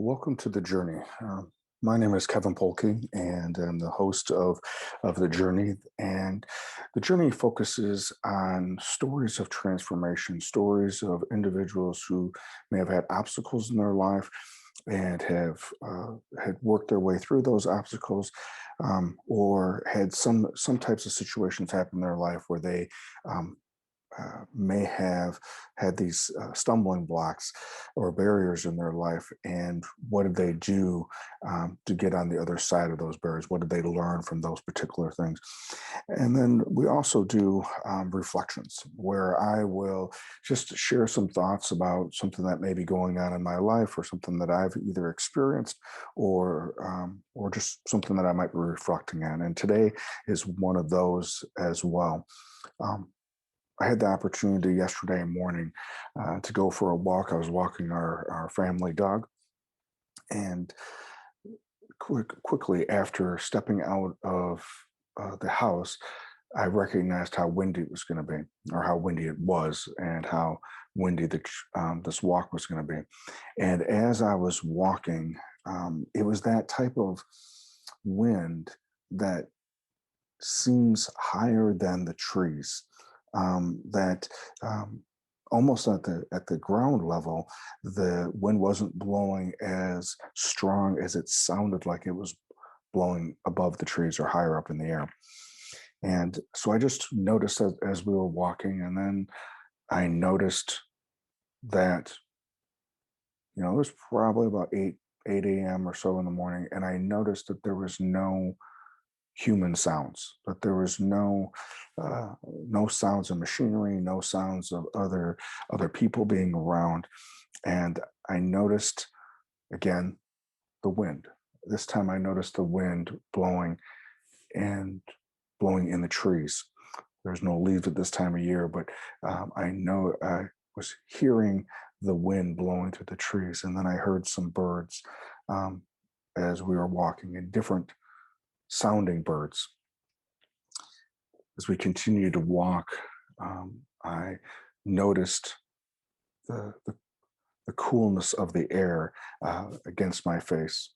Welcome to the journey. My name is Kevin Polky, and I'm the host of the journey. And the journey focuses on stories of transformation, stories of individuals who may have had obstacles in their life and have had worked their way through those obstacles, or had some types of situations happen in their life where they may have had these stumbling blocks or barriers in their life. And what did they do to get on the other side of those barriers? What did they learn from those particular things? And then we also do reflections where I will just share some thoughts about something that may be going on in my life or something that I've either experienced or just something that I might be reflecting on. And today is one of those as well. Um, I had the opportunity yesterday morning to go for a walk. I was walking our family dog, and quickly after stepping out of the house, I recognized how windy it was going to be, or how windy it was, and how windy this walk was going to be. And as I was walking, it was that type of wind that seems higher than the trees. That almost at the ground level, the wind wasn't blowing as strong as it sounded like it was blowing above the trees or higher up in the air. And so I just noticed that as we were walking, and then I noticed that it was probably about 8 a.m. or so in the morning, and I noticed that there was no human sounds, but there was no sounds of machinery, no sounds of other people being around. And I noticed again the wind. This time I noticed the wind and blowing in the trees. There's no leaves at this time of year, but I know I was hearing the wind blowing through the trees. And then I heard some birds as we were walking, in different sounding birds. As we continued to walk, I noticed the coolness of the air against my face.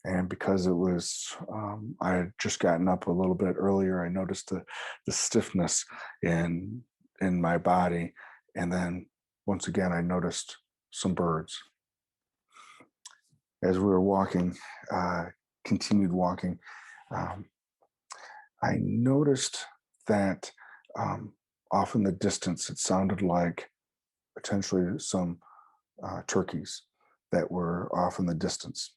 And because I had just gotten up a little bit earlier, I noticed the stiffness in my body. And then once again, I noticed some birds. As we were walking, continued walking, um, I noticed that off in the distance, it sounded like potentially some turkeys that were off in the distance,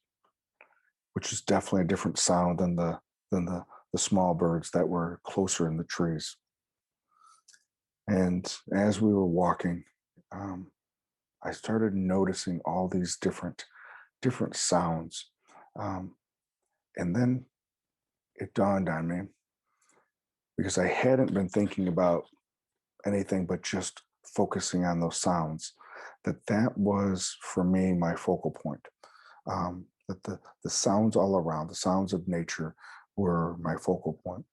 which is definitely a different sound than the small birds that were closer in the trees. And as we were walking, I started noticing all these different sounds, and then it dawned on me, because I hadn't been thinking about anything but just focusing on those sounds, that was for me my focal point. That the sounds all around, the sounds of nature, were my focal point.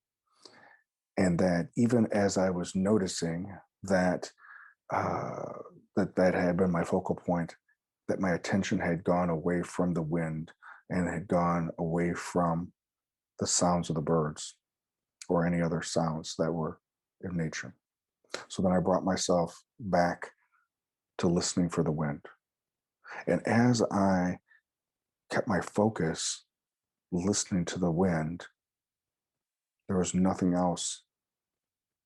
And that even as I was noticing that that had been my focal point, that my attention had gone away from the wind and had gone away from the sounds of the birds or any other sounds that were in nature. So then I brought myself back to listening for the wind. And as I kept my focus listening to the wind, there was nothing else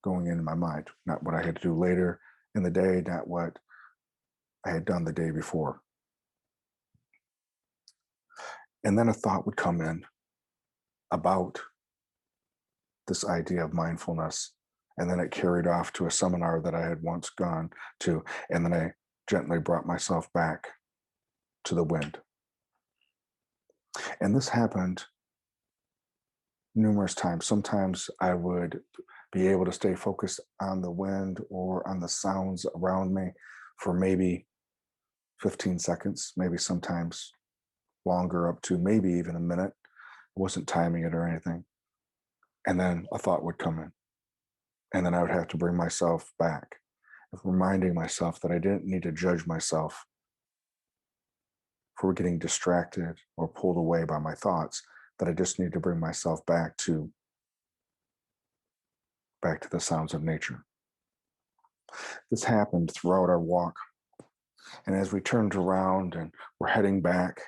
going in my mind, not what I had to do later in the day, not what I had done the day before. And then a thought would come in about this idea of mindfulness. And then it carried off to a seminar that I had once gone to. And then I gently brought myself back to the wind. And this happened numerous times. Sometimes I would be able to stay focused on the wind or on the sounds around me for maybe 15 seconds, maybe sometimes longer, up to maybe even a minute. I wasn't timing it or anything. And then a thought would come in. And then I would have to bring myself back, reminding myself that I didn't need to judge myself for getting distracted or pulled away by my thoughts, that I just need to bring myself back to the sounds of nature. This happened throughout our walk. And as we turned around and were heading back,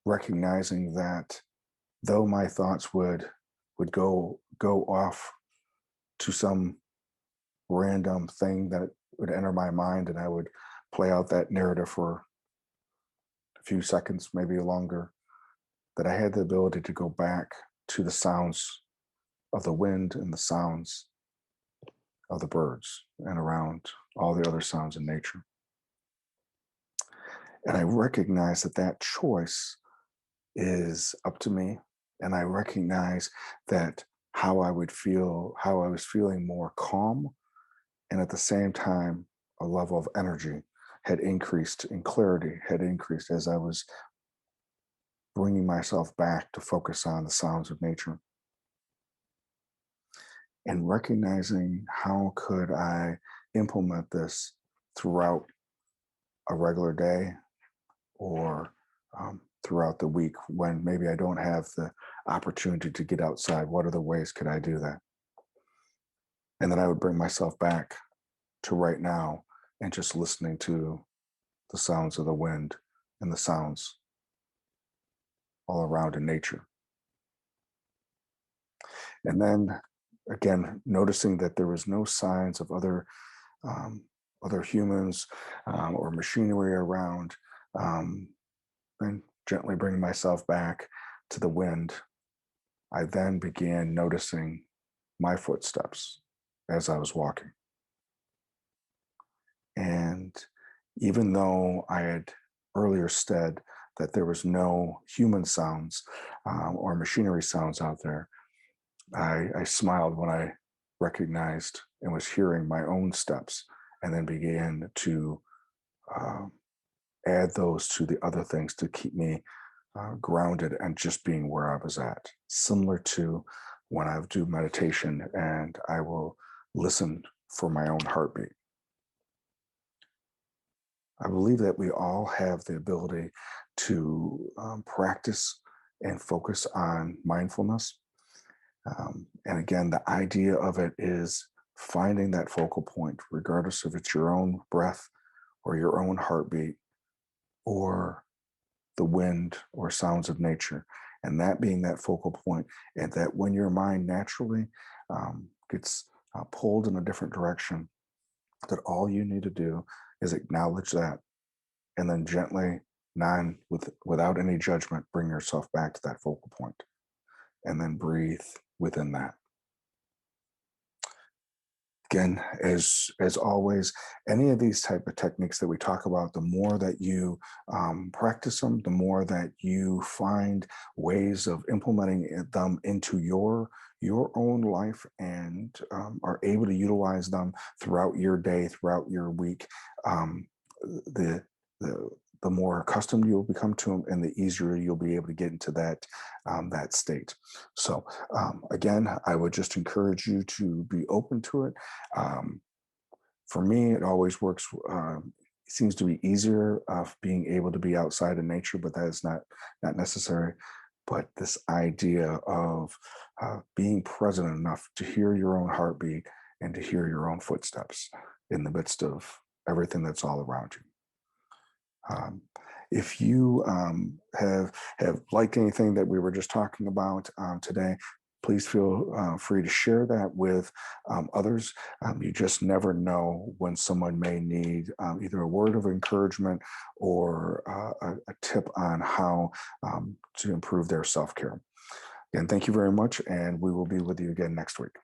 recognizing that though my thoughts would go off to some random thing that would enter my mind, and I would play out that narrative for a few seconds, maybe longer, that I had the ability to go back to the sounds of the wind and the sounds of the birds and around all the other sounds in nature. And I recognize that that choice is up to me. And I recognize that how I was feeling more calm, and at the same time, a level of energy had increased and clarity had increased as I was bringing myself back to focus on the sounds of nature and recognizing how could I implement this throughout a regular day or throughout the week when maybe I don't have the opportunity to get outside. What other ways could I do that? And then I would bring myself back to right now and just listening to the sounds of the wind and the sounds all around in nature. And then again, noticing that there was no signs of um, other humans or machinery around, and gently bringing myself back to the wind, I then began noticing my footsteps as I was walking. And even though I had earlier said that there was no human sounds or machinery sounds out there, I smiled when I recognized and was hearing my own steps, and then began to uh, add those to the other things to keep me grounded and just being where I was at. Similar to when I do meditation and I will listen for my own heartbeat. I believe that we all have the ability to practice and focus on mindfulness. And again, the idea of it is finding that focal point, regardless if it's your own breath or your own heartbeat or the wind or sounds of nature. And that being that focal point, and that when your mind naturally gets pulled in a different direction, that all you need to do is acknowledge that and then gently, without any judgment, bring yourself back to that focal point and then breathe within that. Again, as always, any of these type of techniques that we talk about, the more that you practice them, the more that you find ways of implementing them into your own life and are able to utilize them throughout your day, throughout your week. The the the more accustomed you'll become to them, and the easier you'll be able to get into that state. So again, I would just encourage you to be open to it. Um, for me, it always works. It seems to be easier of being able to be outside in nature, but that is not necessary. But this idea of being present enough to hear your own heartbeat and to hear your own footsteps in the midst of everything that's all around you. Um, if you have liked anything that we were just talking about today, please feel free to share that with others. You just never know when someone may need either a word of encouragement or a tip on how to improve their self care. Again, thank you very much, and we will be with you again next week.